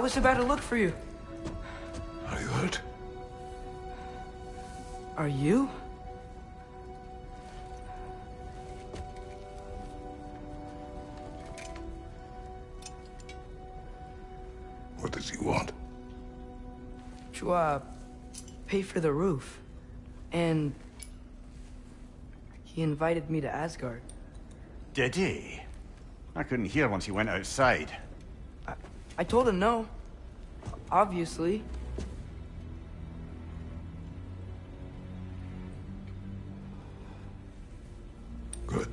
I was about to look for you. Are you hurt? Are you? What does he want? To, pay for the roof. And he invited me to Asgard. Did he? I couldn't hear once he went outside. I told him no. Obviously. Good.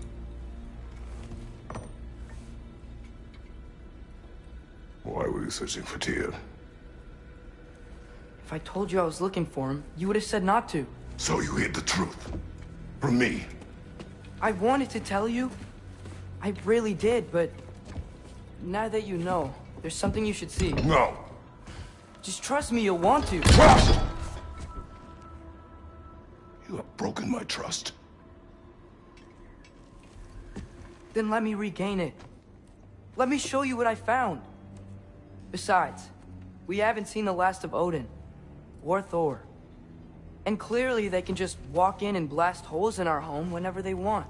Why were you searching for Tyr? If I told you I was looking for him, you would have said not to. So you hid the truth. From me. I wanted to tell you. I really did, but now that you know, there's something you should see. No. Just trust me, you'll want to. Trust! You have broken my trust. Then let me regain it. Let me show you what I found. Besides, we haven't seen the last of Odin. Or Thor. And clearly they can just walk in and blast holes in our home whenever they want.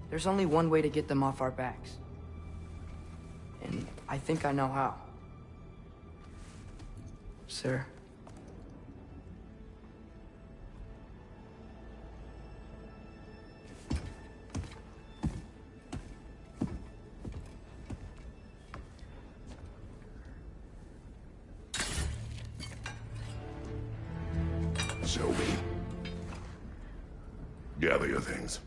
There's only one way to get them off our backs. And I think I know how. Sir. Show me. Gather your things.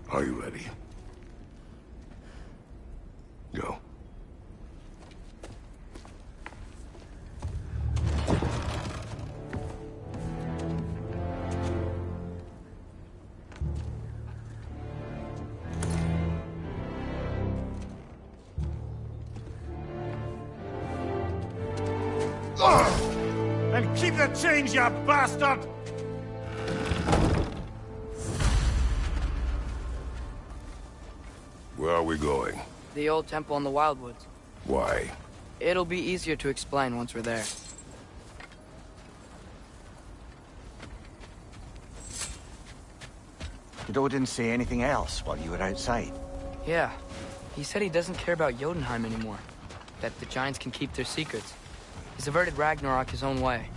Are you ready? Go. And keep the change, you bastard! Where are we going? The old temple in the Wildwoods. Why? It'll be easier to explain once we're there. Did Odin say anything else while you were outside? Yeah. He said he doesn't care about Jotunheim anymore. That the Giants can keep their secrets. He's averted Ragnarok his own way.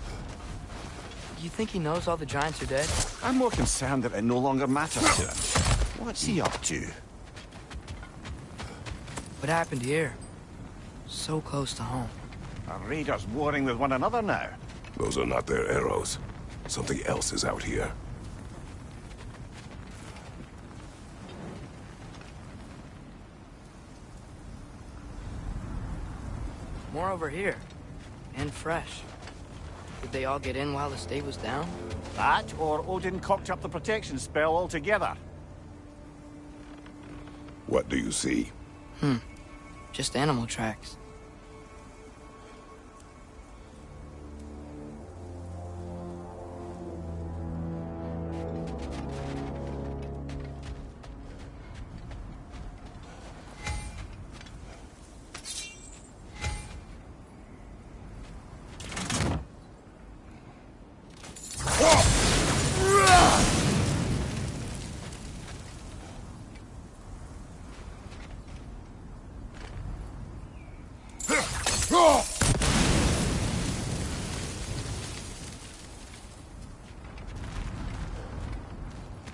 You think he knows all the Giants are dead? I'm more concerned that it no longer matters to him. What's he up to? What happened here? So close to home. Are raiders warring with one another now? Those are not their arrows. Something else is out here. more over here. And fresh. Did they all get in while the state was down? That, or Odin cocked up the protection spell altogether. What do you see? Just animal tracks.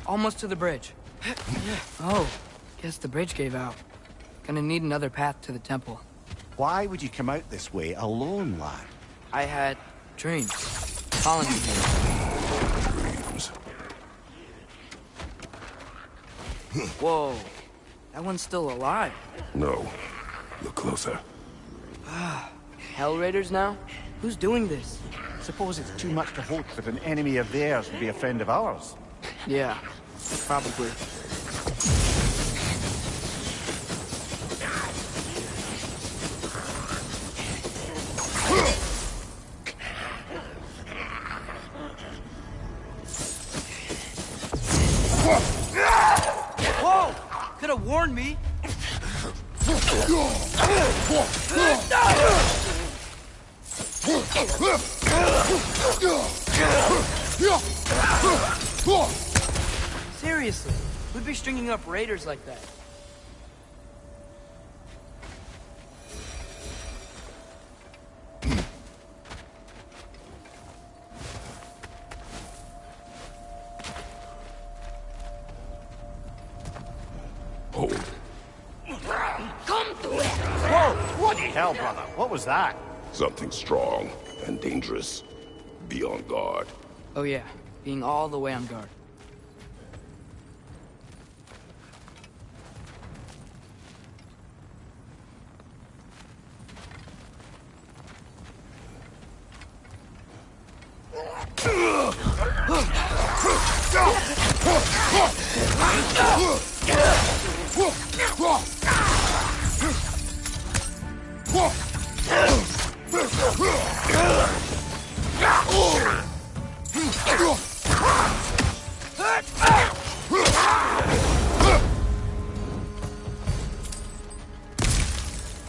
Almost to the bridge. Oh, guess the bridge gave out. Gonna need another path to the temple. Why would you come out this way alone, lad? I had dreams. Calling me here. Dreams. Whoa, that one's still alive. No. Look closer. Hell Raiders now? Who's doing this? Suppose it's too much to hope that an enemy of theirs would be a friend of ours. Yeah, probably. Whoa! Could have warned me. Seriously, who'd be stringing up raiders like that? Hold. Come to it! Whoa! Bloody hell, brother! What was that? Something strong and dangerous. Be on guard. Oh yeah, being all the way on guard.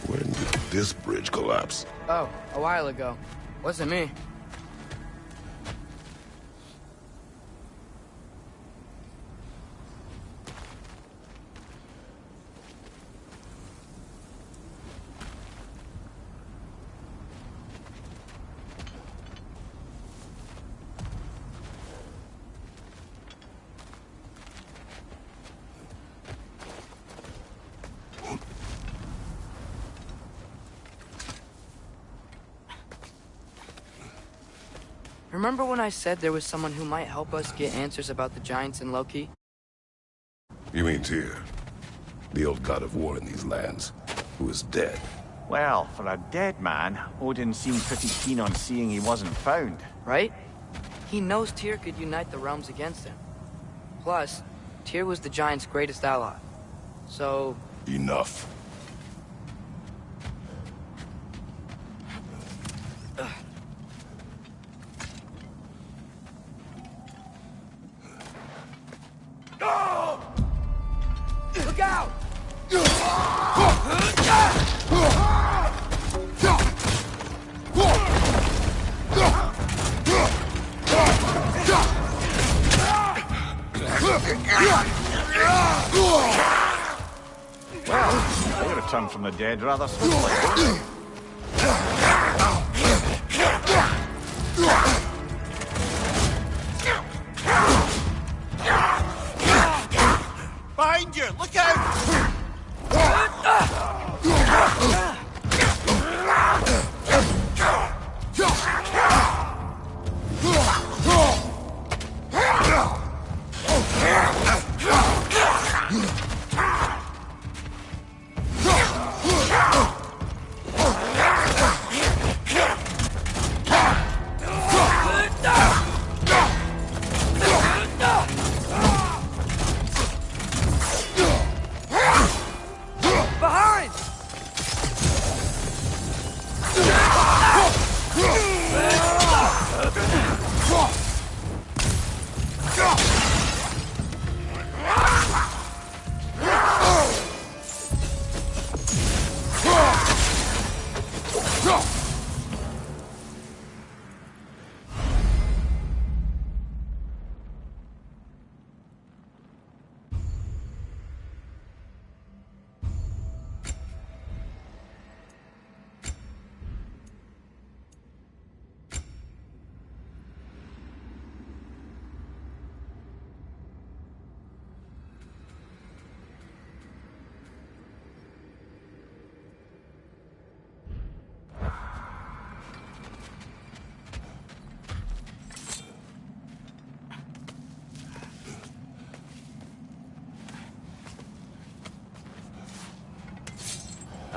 When did this bridge collapse? Oh, a while ago. Wasn't me. Remember when I said there was someone who might help us get answers about the giants and Loki? You mean Tyr? The old god of war in these lands, who is dead. Well, for a dead man, Odin seemed pretty keen on seeing he wasn't found. Right? He knows Tyr could unite the realms against him. Plus, Tyr was the giants' greatest ally. So... Enough. Look out! Well, they returned from the dead rather swiftly. Behind you! Look out!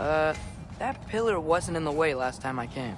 That pillar wasn't in the way last time I came.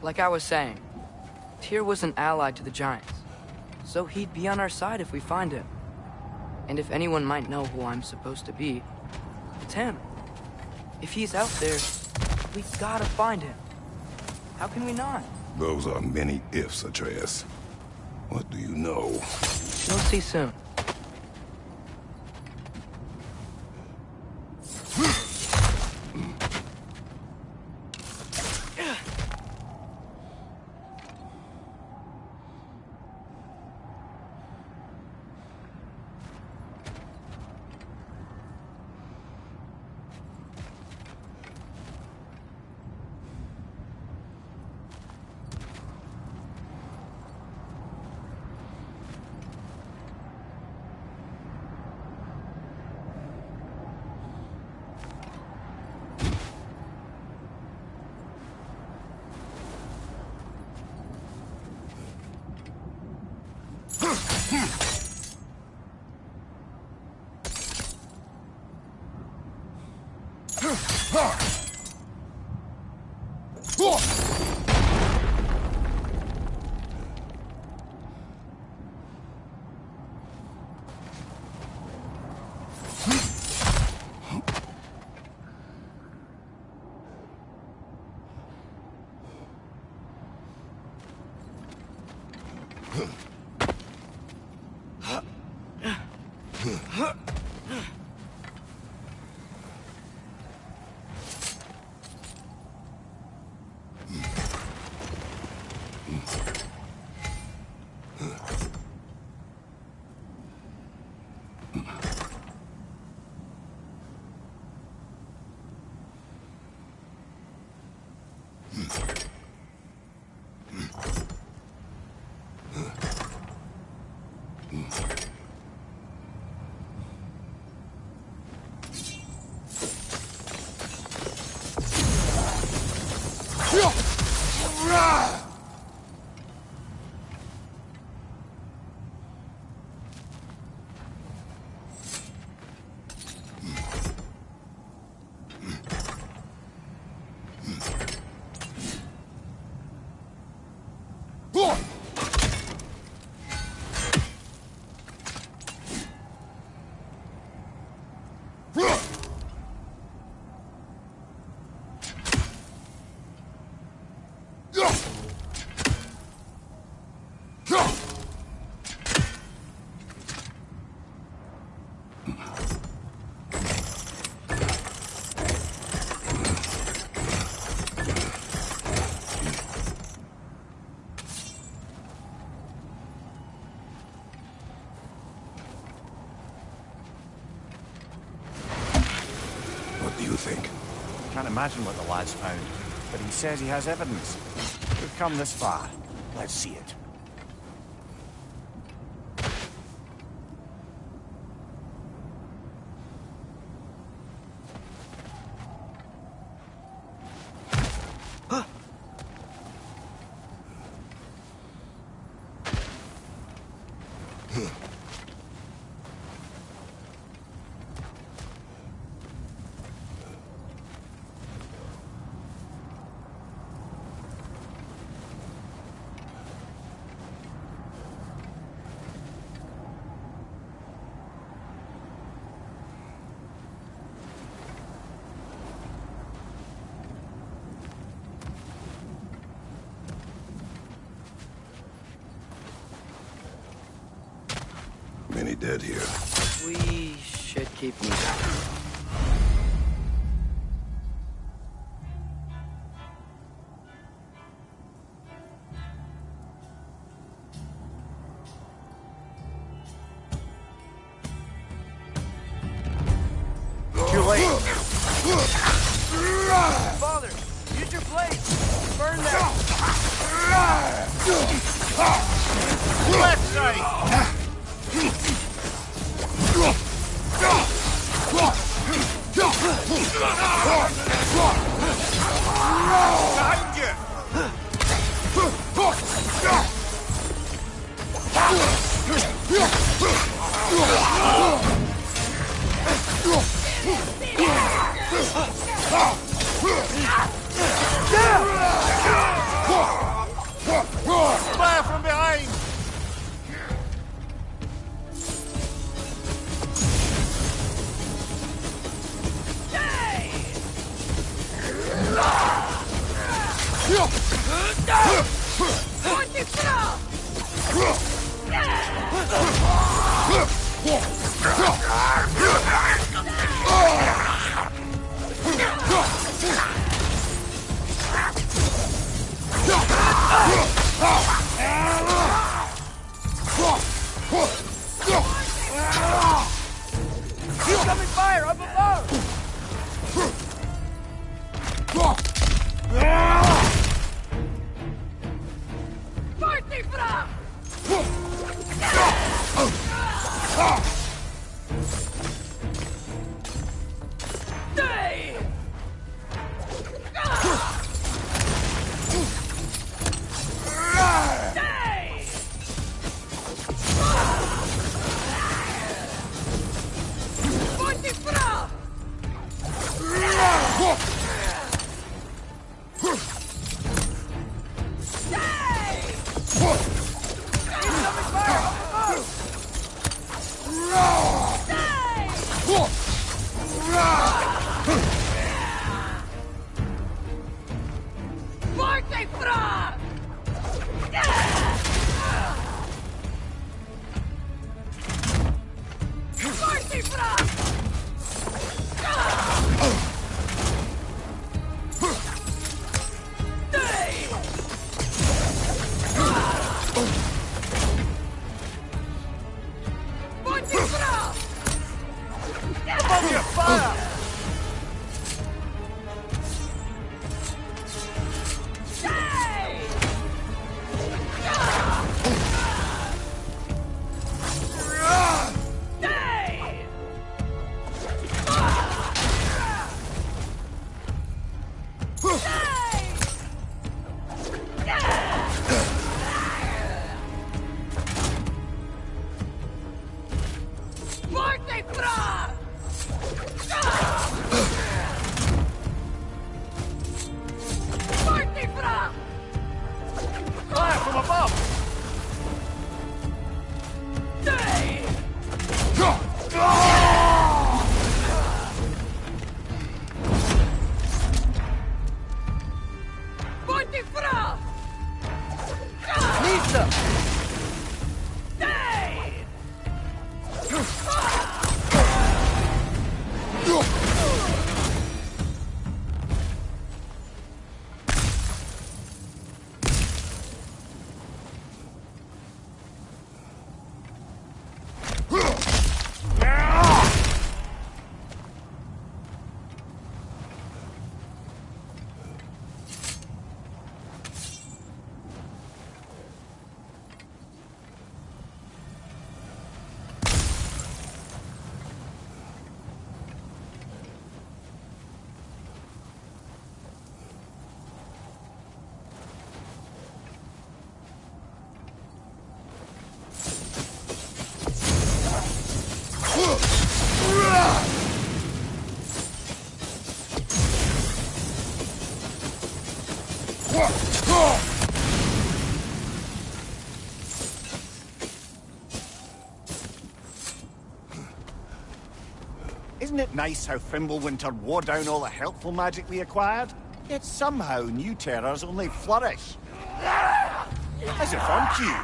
Like I was saying, Tyr was an ally to the Giants, so he'd be on our side if we find him. And if anyone might know who I'm supposed to be, it's him. If he's out there, we gotta find him. How can we not? Those are many ifs, Atreus. What do you know? You'll see soon. Can't imagine what the lad's found, but he says he has evidence. We've come this far. Let's see it. Many dead here. We should keep moving. blades! Burn them! Left side! Behind you! Fire from behind! Incoming fire up above! Fire from above! Lisa! Isn't it nice how Fimbulwinter wore down all the helpful magic we acquired? Yet somehow new terrors only flourish. As if on cue.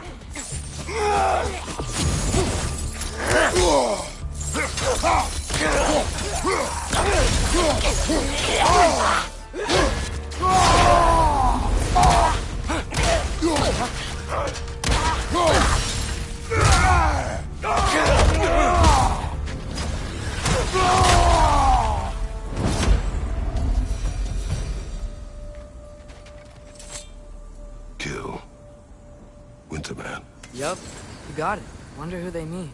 Santa man. Yup, you got it. Wonder who they mean.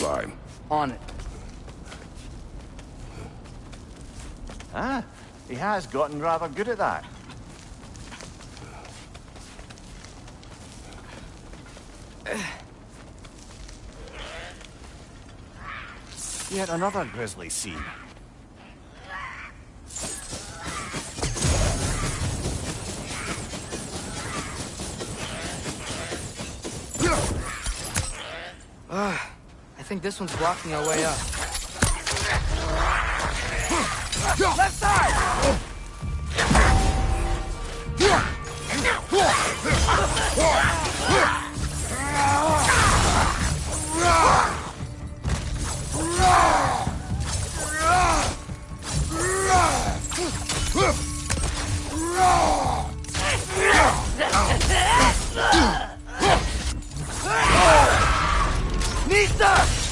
climb. On it. Ah, he has gotten rather good at that. Yet another grisly scene. I think this one's blocking our way up. Left side! Nista!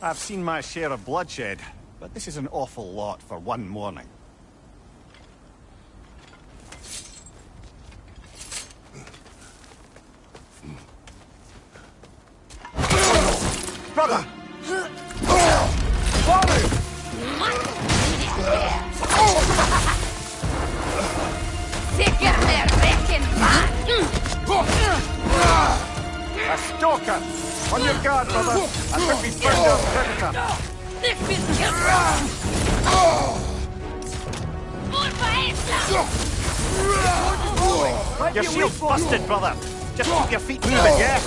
I've seen my share of bloodshed, but this is an awful lot for one morning. Brother! A stalker! On your guard, brother! I think we've found our predator! Your shield's busted, brother! Just keep your feet moving, yeah?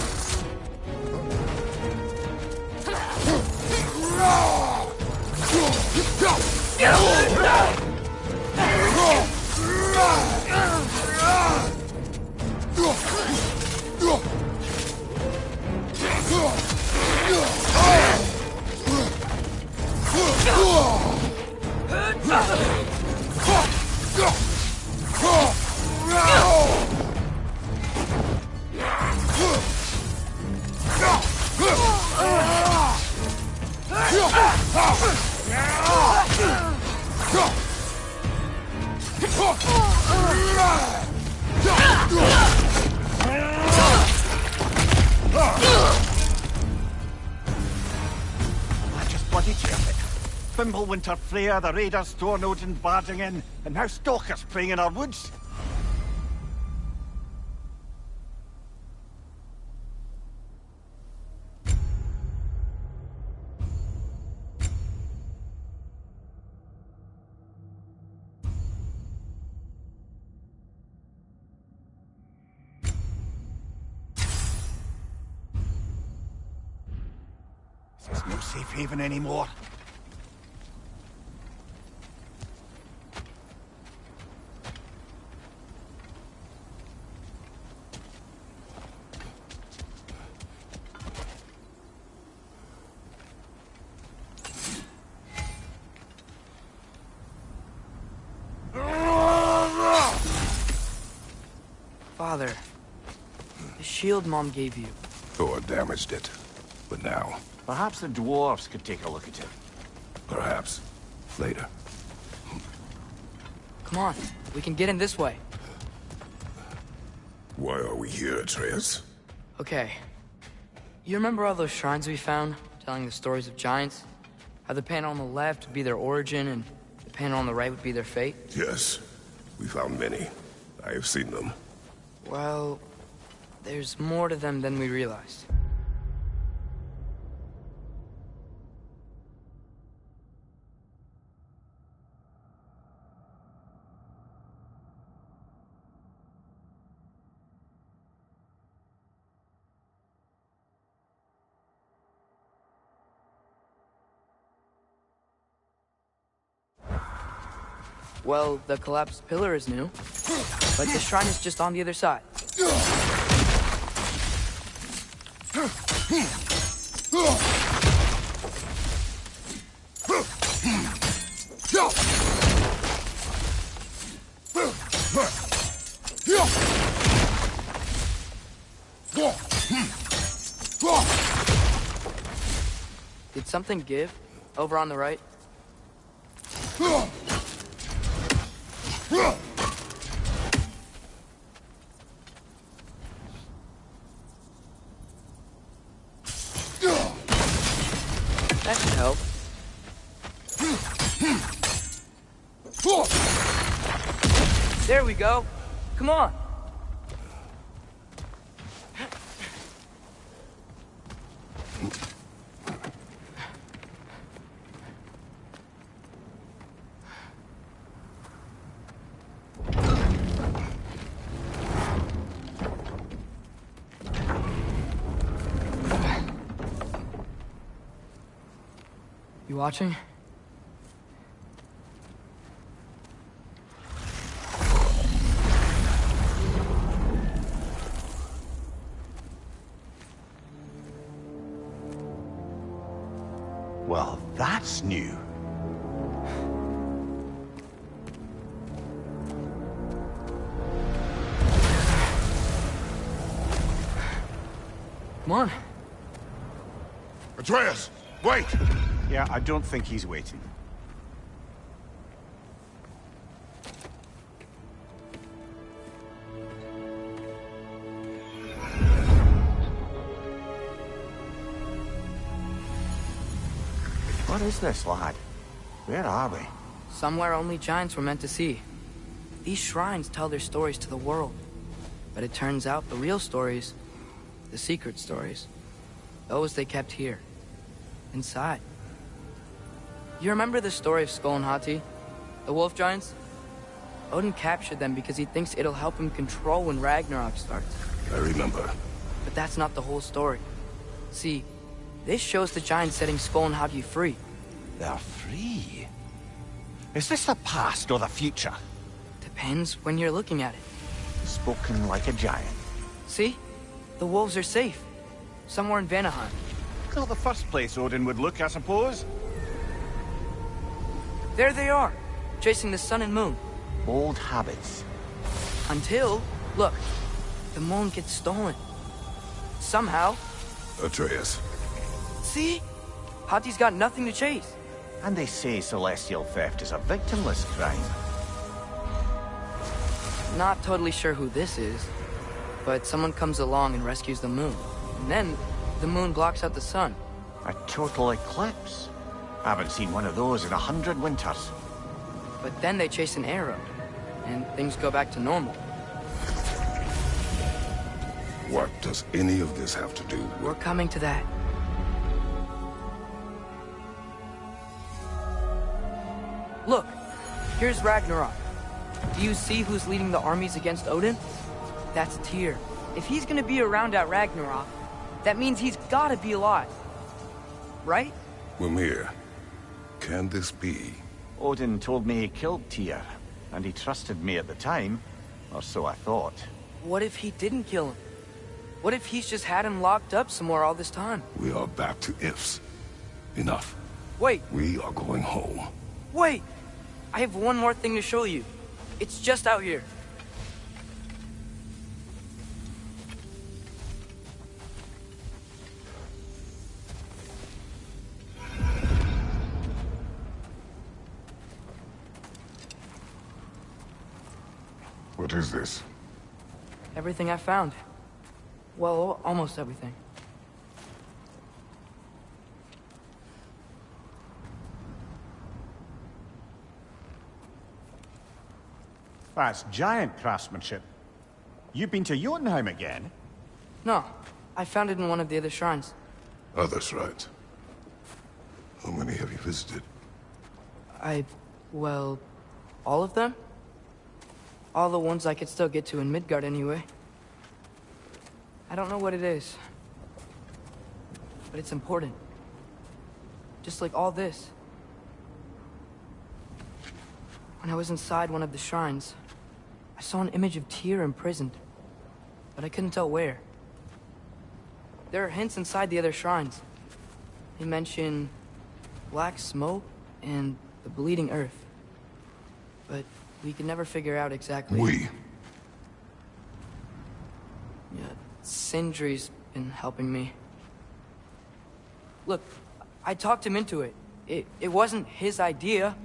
I just bloody chirped it. Fimbulwinter Freya, the raiders, Thornodin barging in, and now stalkers playing in our woods. This is no safe haven anymore. Father, the shield Mom gave you. Thor damaged it. But now, Perhaps the dwarves could take a look at it. perhaps, later. Come on, we can get in this way. Why are we here, Atreus? Okay. You remember all those shrines we found, telling the stories of giants? How the panel on the left would be their origin, and the panel on the right would be their fate? Yes, we found many. I have seen them. Well, there's more to them than we realized. Well, the collapsed pillar is new, but the shrine is just on the other side. Did something give? Over on the right? That should help. There we go. Come on. You watching? Well, that's new. Come on. Atreus, wait! Yeah, I don't think he's waiting. What is this, lad? Where are we? Somewhere only giants were meant to see. These shrines tell their stories to the world. But it turns out the real stories, the secret stories, those they kept here, inside. You remember the story of Skull and Hati? The wolf giants? Odin captured them because he thinks it'll help him control when Ragnarok starts. I remember. But that's not the whole story. See, this shows the giants setting Skull and Hati free. They're free. Is this the past or the future? Depends when you're looking at it. Spoken like a giant. See? The wolves are safe. Somewhere in Vanaheim. Not the first place Odin would look, I suppose. There they are, chasing the sun and moon. Old habits. Until, look, the moon gets stolen. Somehow. Atreus. See? Hati's got nothing to chase. And they say celestial theft is a victimless crime. Not totally sure who this is, but someone comes along and rescues the moon. And then, the moon blocks out the sun. A total eclipse. Haven't seen one of those in 100 winters. But then they chase an arrow, and things go back to normal. What does any of this have to do with... We're coming to that. Look, here's Ragnarok. Do you see who's leading the armies against Odin? That's Tyr. If he's gonna be around at Ragnarok, that means he's gotta be alive. Right? Mimir, can this be? Odin told me he killed Tyr, and he trusted me at the time, or so I thought. What if he didn't kill him? What if he's just had him locked up somewhere all this time? We are back to ifs. Enough. Wait, We are going home. wait! I have one more thing to show you. It's just out here. What is this? Everything I found. Well, almost everything. That's giant craftsmanship. You've been to Jotunheim again? No, I found it in one of the other shrines. Others, right? How many have you visited? Well, all of them? All the ones I could still get to in Midgard anyway. I don't know what it is. But it's important. Just like all this. When I was inside one of the shrines, I saw an image of Tyr imprisoned, but I couldn't tell where. There are hints inside the other shrines. They mention black smoke and the bleeding earth. But we could never figure out exactly... Yeah, Sindri's been helping me. Look, I talked him into it. It wasn't his idea.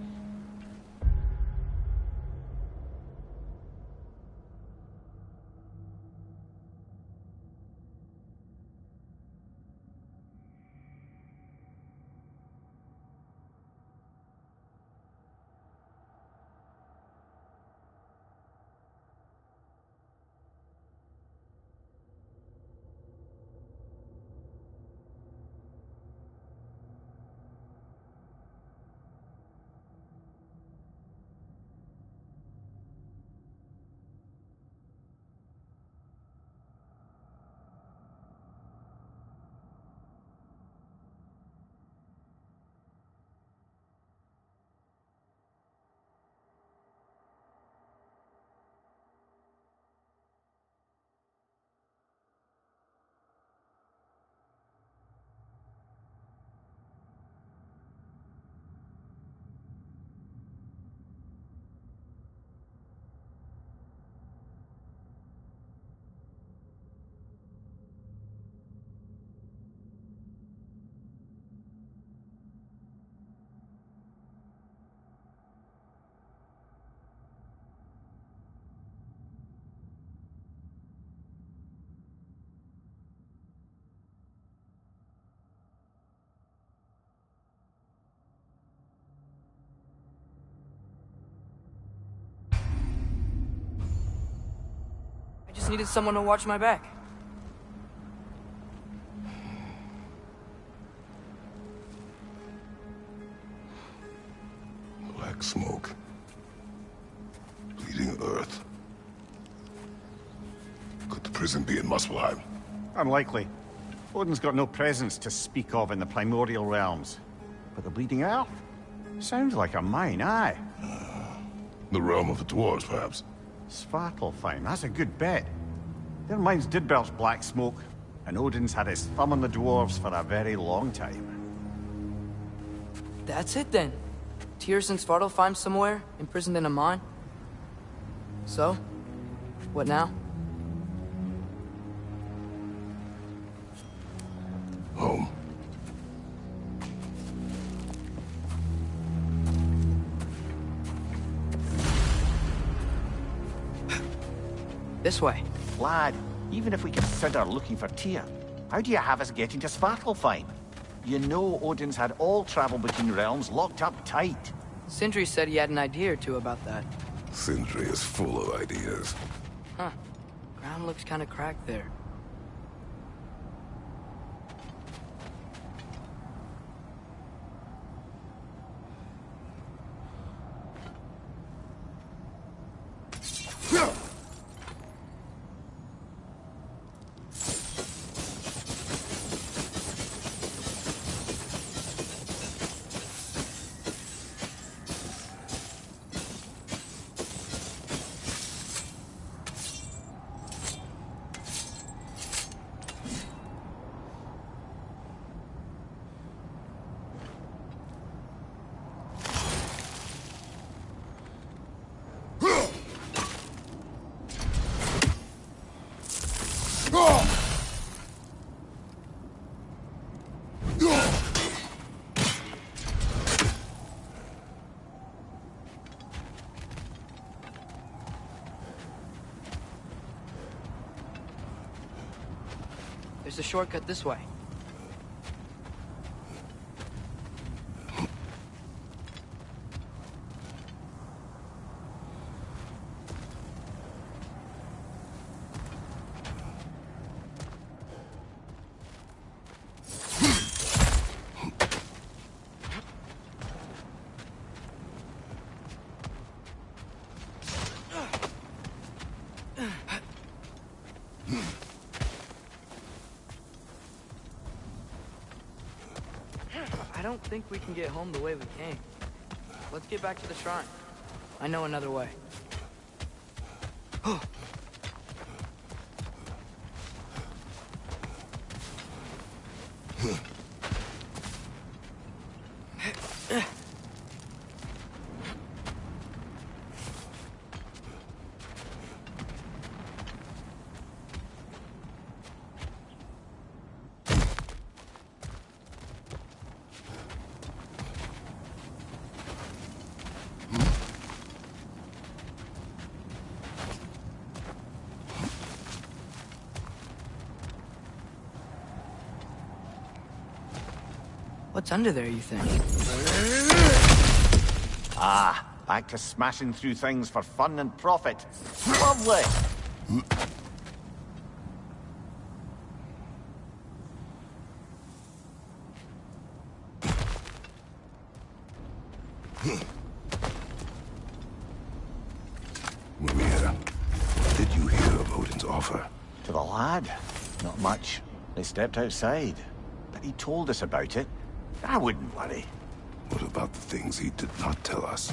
I just needed someone to watch my back. Black smoke. Bleeding earth. Could the prison be in Muspelheim? Unlikely. Odin's got no presence to speak of in the primordial realms. But the bleeding earth? Sounds like a mine, aye. The realm of the dwarves, perhaps? Svartalfheim, that's a good bet. Their mines did belch black smoke, and Odin's had his thumb on the dwarves for a very long time. That's it then. Tyr's in Svartalfheim somewhere, imprisoned in a mine. So, what now? Home. This way. Lad, even if we consider looking for Tyr, how do you have us getting to Svartalfheim? You know Odin's had all travel between realms locked up tight. Sindri said he had an idea or two about that. Sindri is full of ideas. Huh. Ground looks kind of cracked there. There's a shortcut this way. I don't think we can get home the way we came. Let's get back to the shrine. I know another way. What's under there, you think? Ah, back to smashing through things for fun and profit. Lovely! Maria, what did you hear of Odin's offer? To the lad? Not much. They stepped outside. But he told us about it. I wouldn't worry. What about the things he did not tell us?